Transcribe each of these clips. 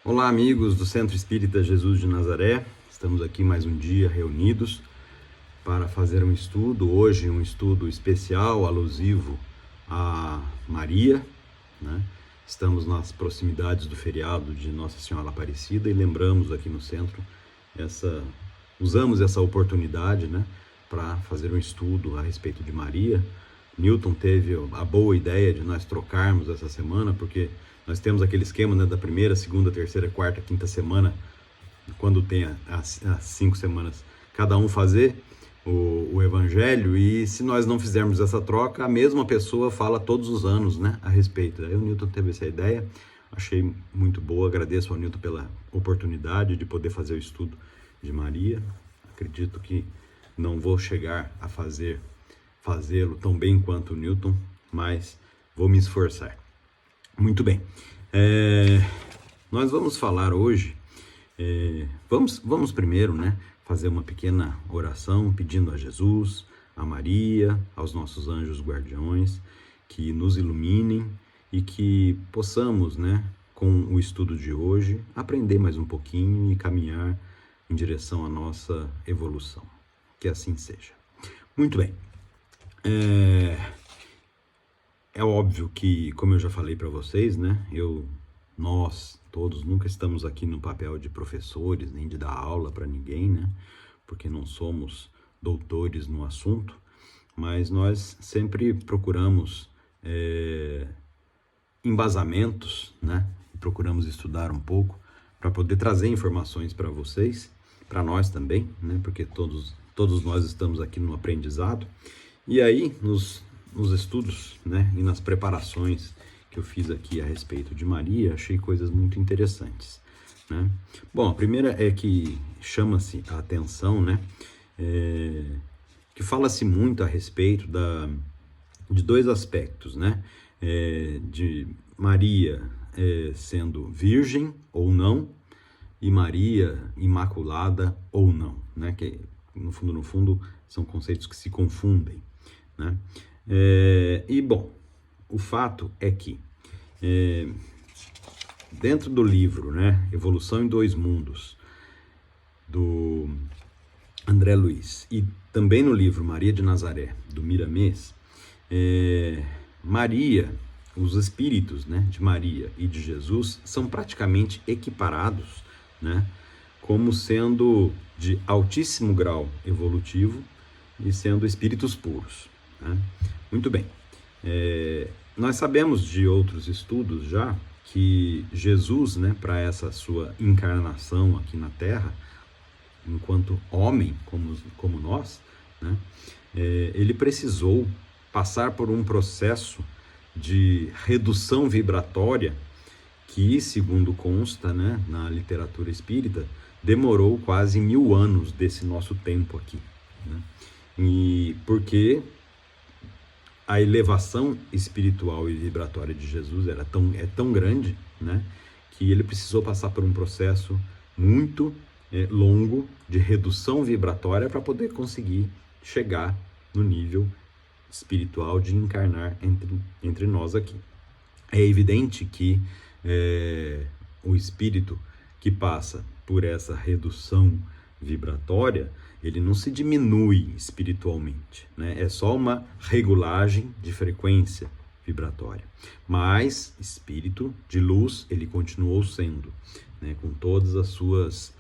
Olá, amigos do Centro Espírita Jesus de Nazaré. Estamos aqui mais um dia reunidos para fazer um estudo. Hoje um estudo especial, alusivo a Maria, né? Estamos nas proximidades do feriado de Nossa Senhora Aparecida e lembramos aqui no centro, usamos essa oportunidade, né, para fazer um estudo a respeito de Maria. Newton teve a boa ideia de nós trocarmos essa semana, porque nós temos aquele esquema, né, da primeira, segunda, terceira, quarta, quinta semana, quando tem as 5 semanas, cada um fazer o evangelho, e se nós não fizermos essa troca, a mesma pessoa fala todos os anos, né, a respeito. Aí o Newton teve essa ideia, achei muito boa, agradeço ao Newton pela oportunidade de poder fazer o estudo de Maria. Acredito que não vou chegar a fazê-lo tão bem quanto o Newton, mas vou me esforçar. Muito bem, nós vamos falar hoje, vamos primeiro, né, fazer uma pequena oração pedindo a Jesus, a Maria, aos nossos anjos guardiões, que nos iluminem e que possamos, né, com o estudo de hoje, aprender mais um pouquinho e caminhar em direção à nossa evolução. Que assim seja. Muito bem. É óbvio que, como eu já falei para vocês, né, nós todos nunca estamos aqui no papel de professores, nem de dar aula para ninguém, né, porque não somos doutores no assunto, mas nós sempre procuramos embasamentos, né, e procuramos estudar um pouco para poder trazer informações para vocês, para nós também, né, porque todos nós estamos aqui no aprendizado. E aí, nos estudos, né, e nas preparações que eu fiz aqui a respeito de Maria, achei coisas muito interessantes, né? Bom, a primeira é que chama-se a atenção, né, que fala-se muito a respeito de dois aspectos, né, de Maria sendo virgem ou não, e Maria imaculada ou não, né, que no fundo são conceitos que se confundem, né? E bom, o fato é que dentro do livro, né, Evolução em Dois Mundos, do André Luiz, e também no livro Maria de Nazaré, do Miramês, Maria, os espíritos, né, de Maria e de Jesus são praticamente equiparados, né, como sendo de altíssimo grau evolutivo e sendo espíritos puros, né? Muito bem, nós sabemos de outros estudos já que Jesus, né, para essa sua encarnação aqui na Terra, enquanto homem como nós, né, ele precisou passar por um processo de redução vibratória que, segundo consta, né, na literatura espírita, demorou quase 1000 anos desse nosso tempo aqui, né? E porque a elevação espiritual e vibratória de Jesus é tão grande, né, que ele precisou passar por um processo muito longo de redução vibratória para poder conseguir chegar no nível espiritual de encarnar entre nós aqui. É evidente que o espírito que passa por essa redução vibratória, ele não se diminui espiritualmente, né? É só uma regulagem de frequência vibratória. Mas espírito de luz ele continuou sendo, né, com todas as suas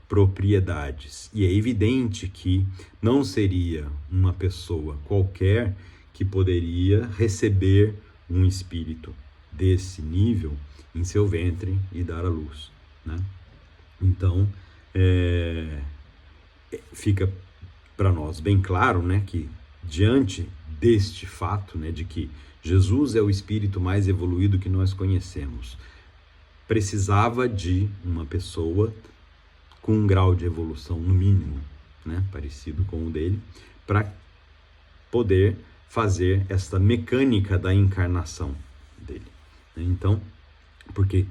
propriedades. E é evidente que não seria uma pessoa qualquer que poderia receber um espírito desse nível em seu ventre e dar à luz, né? Então, fica para nós bem claro, né, que diante deste fato, né, de que Jesus é o espírito mais evoluído que nós conhecemos, precisava de uma pessoa com um grau de evolução no mínimo, né, parecido com o dele, para poder fazer esta mecânica da encarnação dele. Então, porque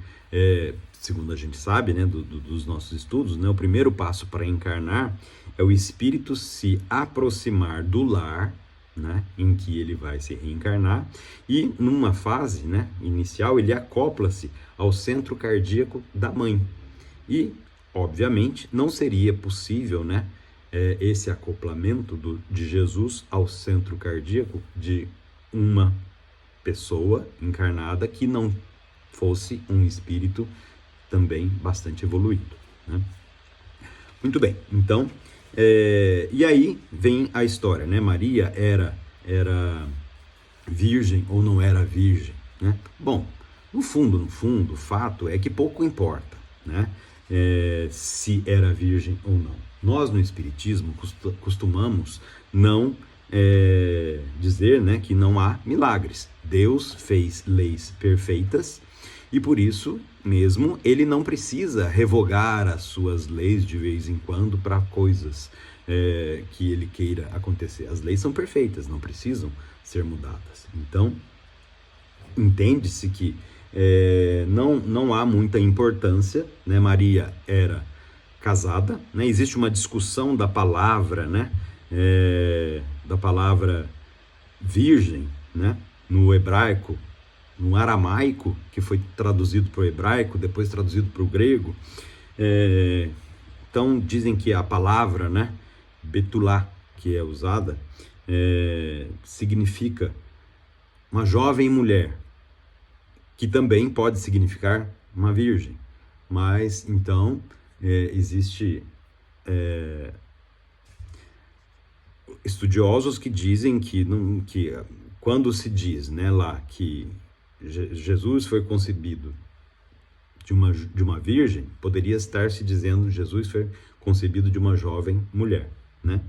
segundo a gente sabe, né, dos nossos estudos, né, o primeiro passo para encarnar é o espírito se aproximar do lar né, em que ele vai se reencarnar, e numa fase, né, inicial ele acopla-se ao centro cardíaco da mãe. E, obviamente, não seria possível, né, esse acoplamento de Jesus ao centro cardíaco de uma pessoa encarnada que não fosse um espírito também bastante evoluído, né? Muito bem, então, e aí vem a história, né? Maria era virgem ou não era virgem, né? Bom, no fundo, o fato é que pouco importa, né? Se era virgem ou não. Nós, no Espiritismo, costumamos não dizer, né, que não há milagres. Deus fez leis perfeitas e, por isso mesmo, ele não precisa revogar as suas leis de vez em quando para coisas que ele queira acontecer. As leis são perfeitas, não precisam ser mudadas. Então, entende-se que não há muita importância, né? Maria era casada, né? Existe uma discussão da palavra, né? Da palavra virgem, né? No hebraico, no aramaico, que foi traduzido para o hebraico, depois traduzido para o grego. Então dizem que a palavra, né, betulá, que é usada, significa uma jovem mulher, que também pode significar uma virgem. Mas então existe estudiosos que dizem que quando se diz, né, lá que Jesus foi concebido de uma virgem, poderia estar se dizendo Jesus foi concebido de uma jovem mulher, né?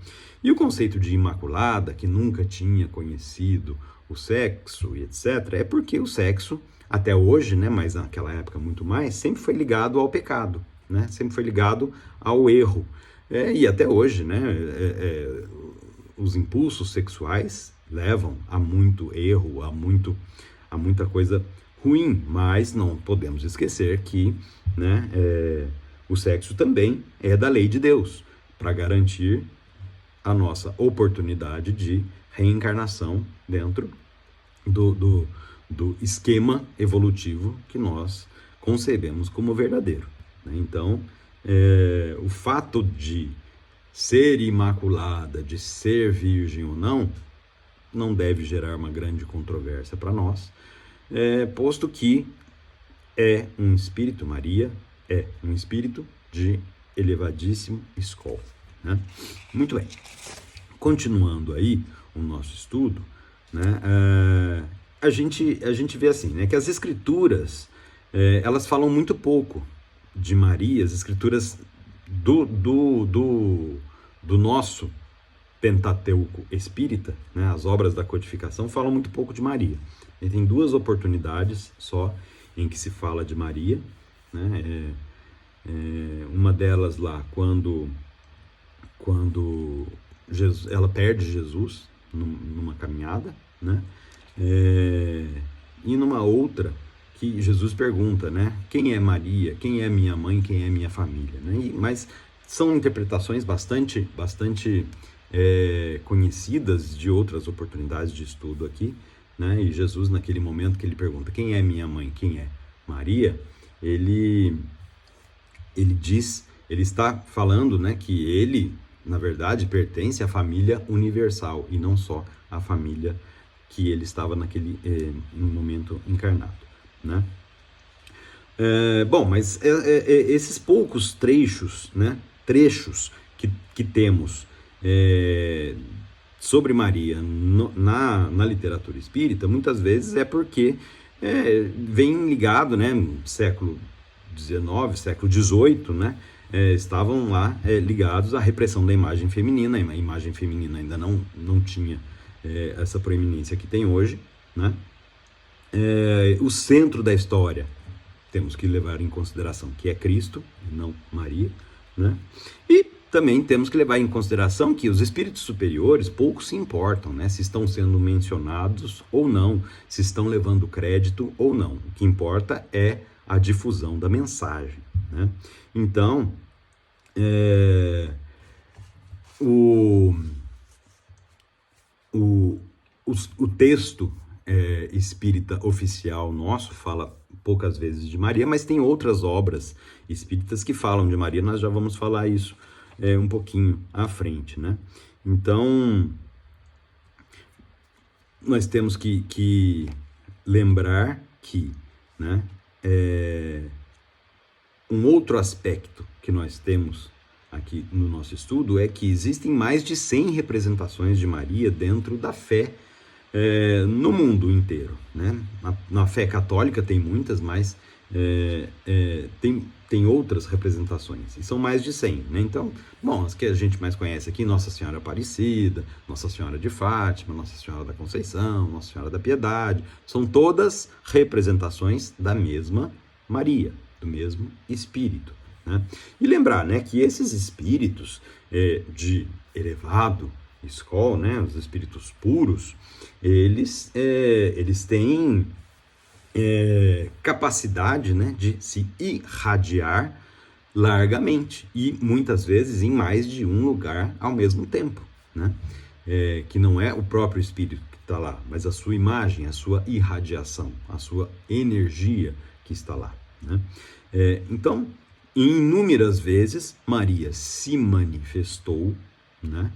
E o conceito de imaculada, que nunca tinha conhecido o sexo e etc., é porque o sexo, até hoje, né, mas naquela época muito mais, sempre foi ligado ao pecado, né? Sempre foi ligado ao erro. E até hoje, né, os impulsos sexuais levam a muito erro, a muita coisa ruim, mas não podemos esquecer que, né, o sexo também é da lei de Deus, para garantir a nossa oportunidade de reencarnação dentro do esquema evolutivo que nós concebemos como verdadeiro, né? Então, o fato de ser imaculada, de ser virgem ou não deve gerar uma grande controvérsia para nós, posto que um espírito, Maria é um espírito de elevadíssimo escol, né? Muito bem, continuando aí o nosso estudo, né, a gente vê assim, né, que as escrituras, elas falam muito pouco de Maria, as escrituras do nosso Pentateuco espírita, né, as obras da codificação falam muito pouco de Maria. E tem duas oportunidades só em que se fala de Maria, né? Uma delas lá quando Jesus, ela perde Jesus numa caminhada, né? E numa outra que Jesus pergunta, né, quem é Maria, quem é minha mãe, quem é minha família, né? Mas são interpretações bastante conhecidas de outras oportunidades de estudo aqui, né? E Jesus, naquele momento que ele pergunta quem é minha mãe, quem é Maria, ele está falando, né, que ele, na verdade, pertence à família universal e não só à família que ele estava naquele momento encarnado, né? Bom, mas esses poucos trechos, né, que temos sobre Maria na literatura espírita, muitas vezes é porque vem ligado, né, século XIX, século XVIII, né, estavam lá ligados à repressão da imagem feminina. A imagem feminina ainda não tinha essa proeminência que tem hoje, né? O centro da história temos que levar em consideração que é Cristo, não Maria, né? E também temos que levar em consideração que os espíritos superiores pouco se importam, né, se estão sendo mencionados ou não, se estão levando crédito ou não. O que importa é a difusão da mensagem, né? Então, o, o texto espírita oficial nosso fala poucas vezes de Maria, mas tem outras obras espíritas que falam de Maria. Nós já vamos falar isso um pouquinho à frente, né? Então, nós temos que lembrar que, né, um outro aspecto que nós temos aqui no nosso estudo é que existem mais de 100 representações de Maria dentro da fé no mundo inteiro, né? Na fé católica tem muitas, mas tem outras representações, e são mais de 100, né? Então, bom, as que a gente mais conhece aqui, Nossa Senhora Aparecida, Nossa Senhora de Fátima, Nossa Senhora da Conceição, Nossa Senhora da Piedade, são todas representações da mesma Maria, do mesmo Espírito, né? E lembrar, né, que esses espíritos de elevado escol, né, os espíritos puros, eles têm capacidade, né, de se irradiar largamente e muitas vezes em mais de um lugar ao mesmo tempo, né? Que não é o próprio espírito que está lá, mas a sua imagem, a sua irradiação, a sua energia que está lá, né? Então, inúmeras vezes Maria se manifestou, né,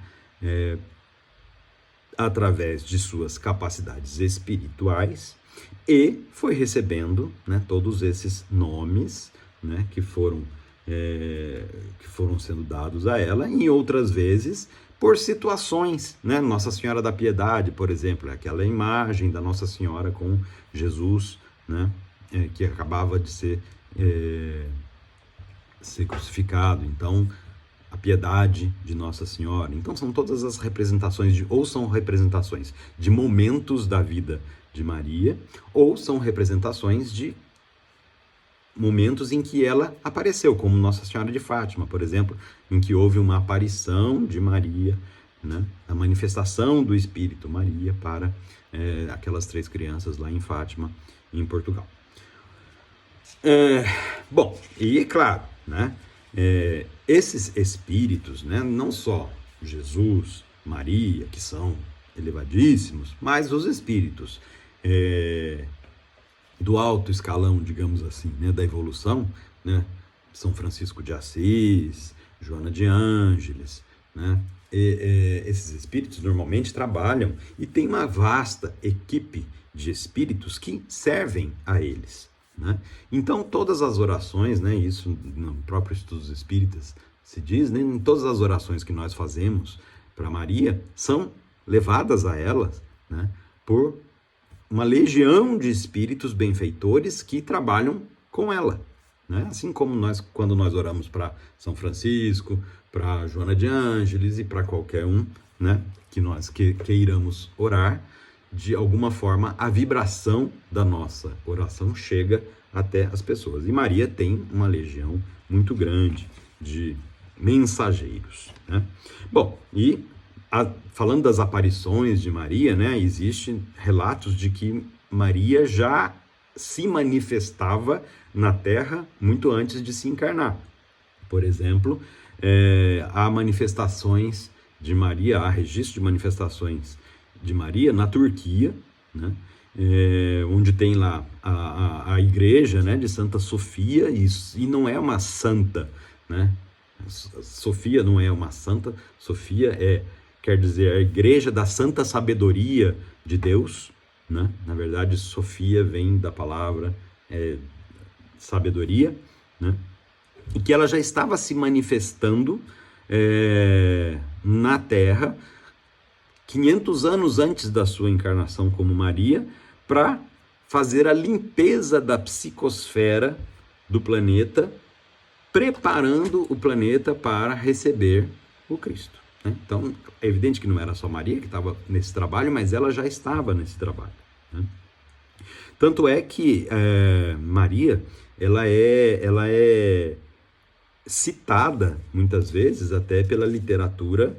através de suas capacidades espirituais e foi recebendo, né, todos esses nomes, né, que foram sendo dados a ela, em outras vezes por situações, né? Nossa Senhora da Piedade, por exemplo, é aquela imagem da Nossa Senhora com Jesus, né, que acabava de ser crucificado. Então, a piedade de Nossa Senhora. Então, são todas as representações, ou são representações de momentos da vida de Maria, ou são representações de momentos em que ela apareceu, como Nossa Senhora de Fátima, por exemplo, em que houve uma aparição de Maria, né, a manifestação do Espírito Maria para aquelas 3 crianças lá em Fátima, em Portugal. Bom, e claro, né, esses espíritos, né, não só Jesus, Maria, que são elevadíssimos, mas os espíritos do alto escalão, digamos assim, né, da evolução, né, São Francisco de Assis, Joana de Ângeles, né, esses espíritos normalmente trabalham e tem uma vasta equipe de espíritos que servem a eles, né? Então, todas as orações, né, isso no próprio Estudos Espíritas se diz, né, em todas as orações que nós fazemos para Maria, são levadas a elas, né, por uma legião de espíritos benfeitores que trabalham com ela, né? Assim como quando nós oramos para São Francisco, para Joana de Ângeles e para qualquer um, né, que nós queiramos orar, de alguma forma a vibração da nossa oração chega até as pessoas. E Maria tem uma legião muito grande de mensageiros, né? Bom, e falando das aparições de Maria, né, existem relatos de que Maria já se manifestava na Terra muito antes de se encarnar. Por exemplo, há manifestações de Maria, há registro de manifestações de Maria na Turquia, né, onde tem lá a igreja, né, de Santa Sofia, e não é uma santa, né? Sofia não é uma santa, Sofia quer dizer a igreja da santa sabedoria de Deus, né? Na verdade, Sofia vem da palavra sabedoria, né? E que ela já estava se manifestando na Terra 500 anos antes da sua encarnação como Maria, para fazer a limpeza da psicosfera do planeta, preparando o planeta para receber o Cristo, né? Então, é evidente que não era só Maria que estava nesse trabalho, mas ela já estava nesse trabalho, né? Tanto é que Maria, ela é citada muitas vezes até pela literatura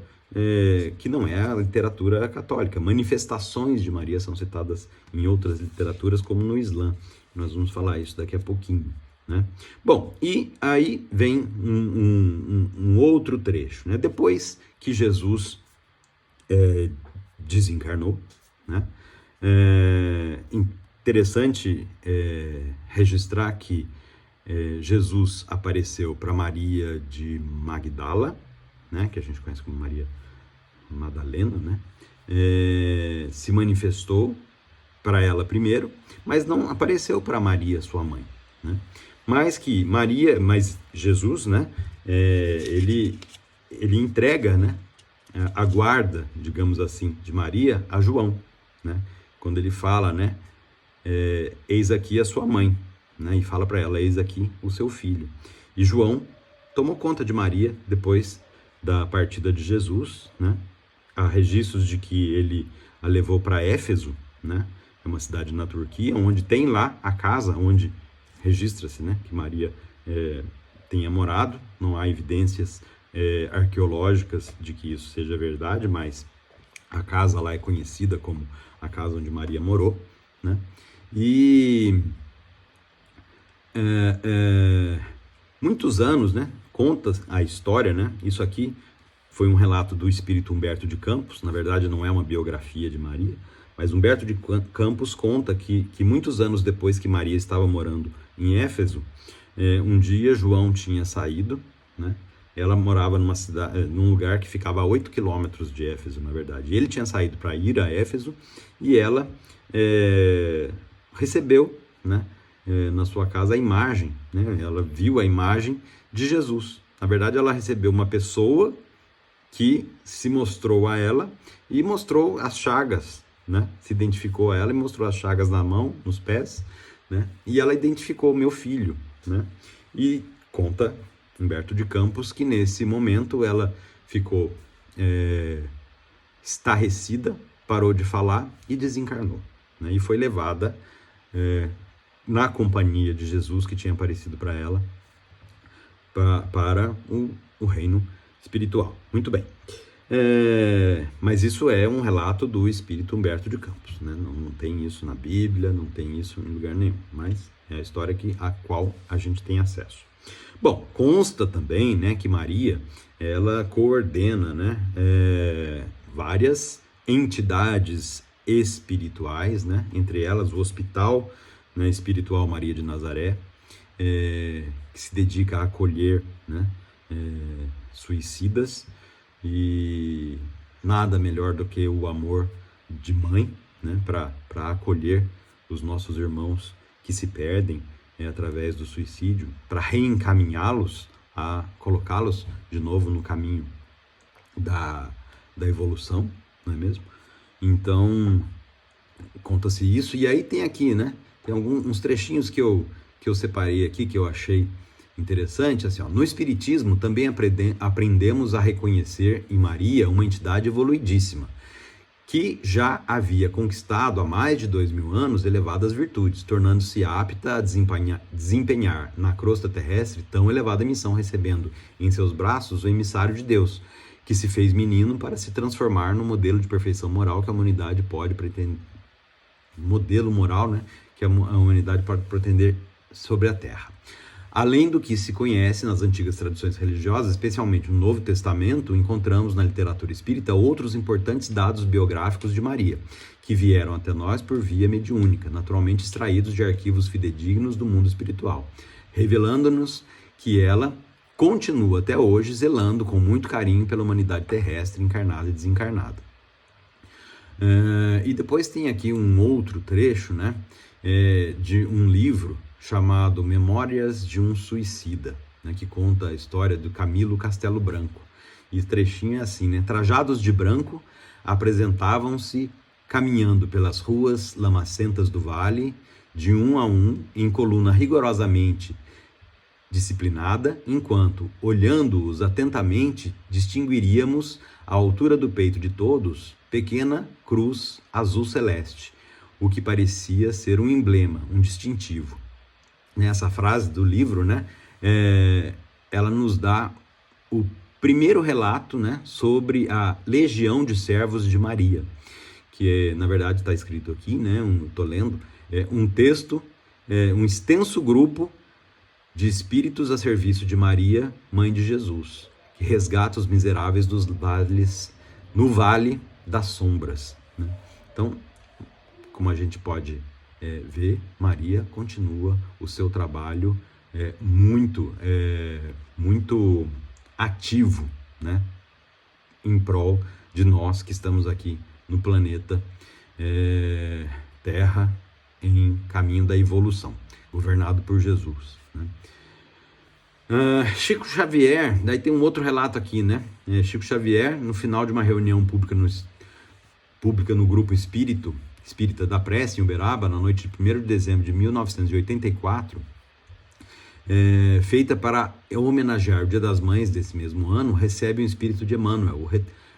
que não é a literatura católica. Manifestações de Maria são citadas em outras literaturas, como no Islã. Nós vamos falar isso daqui a pouquinho, né? Bom, e aí vem um outro trecho, né? Depois que Jesus desencarnou, né? Interessante registrar que Jesus apareceu para Maria de Magdala, né? Que a gente conhece como Maria Madalena, né? Se manifestou para ela primeiro, mas não apareceu para Maria, sua mãe, né? Mas Jesus, né? Ele entrega, né? A guarda, digamos assim, de Maria a João, né? Quando ele fala, né? Eis aqui a sua mãe, né? E fala para ela, eis aqui o seu filho. E João tomou conta de Maria depois da partida de Jesus, né? Há registros de que ele a levou para Éfeso, né? É uma cidade na Turquia, onde tem lá a casa onde registra-se, né? Que Maria tenha morado. Não há evidências arqueológicas de que isso seja verdade, mas a casa lá é conhecida como a casa onde Maria morou, né? E muitos anos, né? Conta a história, né? Isso aqui foi um relato do espírito Humberto de Campos, na verdade não é uma biografia de Maria, mas Humberto de Campos conta que muitos anos depois que Maria estava morando em Éfeso, um dia João tinha saído, né? Ela morava num lugar que ficava a 8 quilômetros de Éfeso, na verdade. Ele tinha saído para ir a Éfeso e ela recebeu, né, na sua casa a imagem, né? Ela viu a imagem de Jesus. Na verdade, ela recebeu uma pessoa que se mostrou a ela e mostrou as chagas, né? Se identificou a ela e mostrou as chagas na mão, nos pés, né? E ela identificou meu filho, né? E conta Humberto de Campos que nesse momento ela ficou estarrecida, parou de falar e desencarnou, né? E foi levada na companhia de Jesus, que tinha aparecido para ela, para o reino espiritual. Muito bem. Mas isso é um relato do espírito Humberto de Campos, né? Não tem isso na Bíblia, não tem isso em lugar nenhum, mas é a história a qual a gente tem acesso. Bom, consta também, né, que Maria, ela coordena, né, várias entidades espirituais, né, entre elas o Hospital, né, Espiritual Maria de Nazaré, que se dedica a acolher, né, suicidas, e nada melhor do que o amor de mãe, né, para acolher os nossos irmãos que se perdem através do suicídio, para reencaminhá-los, a colocá-los de novo no caminho da evolução, não é mesmo? Então, conta-se isso, e aí tem aqui, né, tem uns trechinhos que eu separei aqui, que eu achei interessante, assim, ó. No Espiritismo também aprendemos a reconhecer em Maria uma entidade evoluidíssima, que já havia conquistado há mais de 2000 anos elevadas virtudes, tornando-se apta a desempenhar na crosta terrestre tão elevada missão, recebendo em seus braços o emissário de Deus, que se fez menino para se transformar no modelo de perfeição moral que a humanidade pode pretender, modelo moral, né, que a humanidade pode pretender sobre a Terra. Além do que se conhece nas antigas tradições religiosas, especialmente no Novo Testamento, encontramos na literatura espírita outros importantes dados biográficos de Maria, que vieram até nós por via mediúnica, naturalmente extraídos de arquivos fidedignos do mundo espiritual, revelando-nos que ela continua até hoje zelando com muito carinho pela humanidade terrestre, encarnada e desencarnada. E depois tem aqui um outro trecho, né, de um livro chamado Memórias de um Suicida, né, que conta a história do Camilo Castelo Branco. E o trechinho é assim, né? Trajados de branco, apresentavam-se caminhando pelas ruas lamacentas do vale, de um a um, em coluna rigorosamente disciplinada, enquanto, olhando-os atentamente, distinguiríamos, à altura do peito de todos, pequena cruz azul celeste, o que parecia ser um emblema, um distintivo. Essa frase do livro, né, ela nos dá o primeiro relato, né, sobre a legião de servos de Maria, que na verdade está escrito aqui, né, estou lendo, um texto, um extenso grupo de espíritos a serviço de Maria, mãe de Jesus, que resgata os miseráveis dos vales, no vale das sombras, né? Então, como a gente pode ver, Maria continua o seu trabalho muito ativo, né? Em prol de nós que estamos aqui no planeta Terra, em caminho da evolução, governado por Jesus, né? Chico Xavier, daí tem um outro relato aqui, né? Chico Xavier, no final de uma reunião pública no grupo Espírita da Prece, em Uberaba, na noite de 1º de dezembro de 1984, feita para homenagear o Dia das Mães desse mesmo ano, recebe o Espírito de Emmanuel,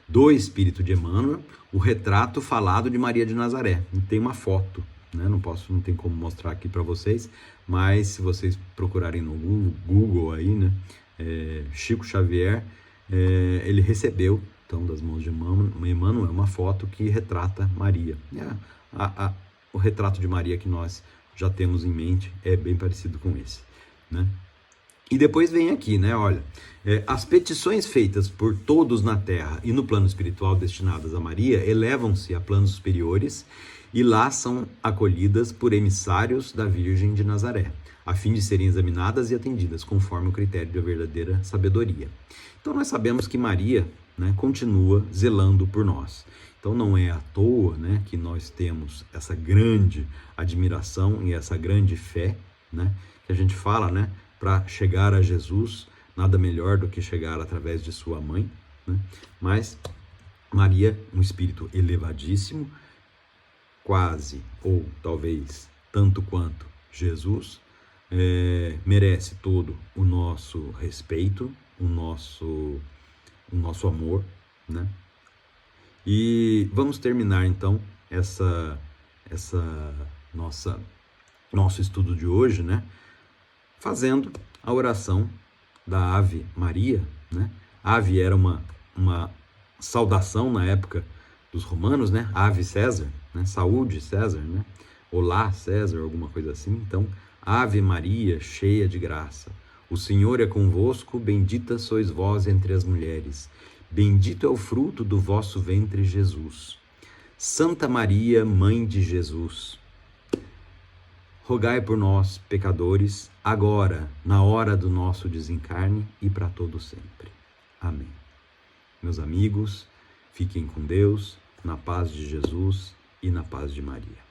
do Espírito de Emmanuel, o retrato falado de Maria de Nazaré. E tem uma foto, né? Não tem como mostrar aqui para vocês, mas se vocês procurarem no Google aí, né? Chico Xavier, ele recebeu, então, das mãos de Emmanuel, uma foto que retrata Maria. O retrato de Maria que nós já temos em mente é bem parecido com esse, né? E depois vem aqui, né? Olha, as petições feitas por todos na Terra e no plano espiritual destinadas a Maria elevam-se a planos superiores e lá são acolhidas por emissários da Virgem de Nazaré, a fim de serem examinadas e atendidas conforme o critério da verdadeira sabedoria. Então nós sabemos que Maria, né, continua zelando por nós. Então não é à toa, né, que nós temos essa grande admiração e essa grande fé, né, que a gente fala, né, para chegar a Jesus, nada melhor do que chegar através de sua mãe, né? Mas Maria, um espírito elevadíssimo, quase ou talvez tanto quanto Jesus, merece todo o nosso respeito, o nosso amor, né? E vamos terminar então nosso estudo de hoje, né, fazendo a oração da Ave Maria, né? Ave era uma saudação na época dos romanos, né? Ave César, né? Saúde César, né? Olá César, alguma coisa assim. Então, Ave Maria, cheia de graça, o Senhor é convosco, bendita sois vós entre as mulheres, bendito é o fruto do vosso ventre, Jesus. Santa Maria, Mãe de Jesus, rogai por nós, pecadores, agora, na hora do nosso desencarne e para todo sempre. Amém. Meus amigos, fiquem com Deus, na paz de Jesus e na paz de Maria.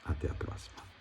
Até a próxima.